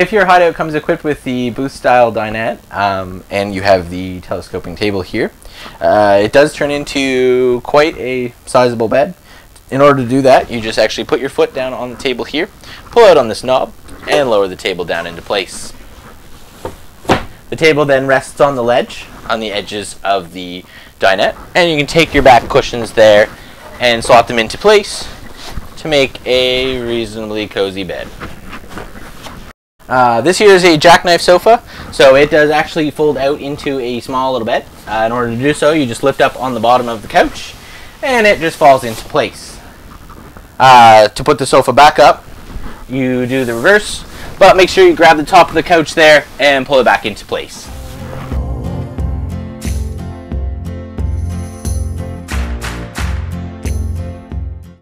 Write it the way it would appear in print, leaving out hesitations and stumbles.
If your hideout comes equipped with the booth style dinette and you have the telescoping table here, it does turn into quite a sizable bed. In order to do that, you just actually put your foot down on the table here, pull out on this knob, and lower the table down into place. The table then rests on the ledge on the edges of the dinette, and you can take your back cushions there and slot them into place to make a reasonably cozy bed. This here is a jackknife sofa, so it does actually fold out into a small little bed. In order to do so, you just lift up on the bottom of the couch and it just falls into place. To put the sofa back up, you do the reverse, but make sure you grab the top of the couch there and pull it back into place.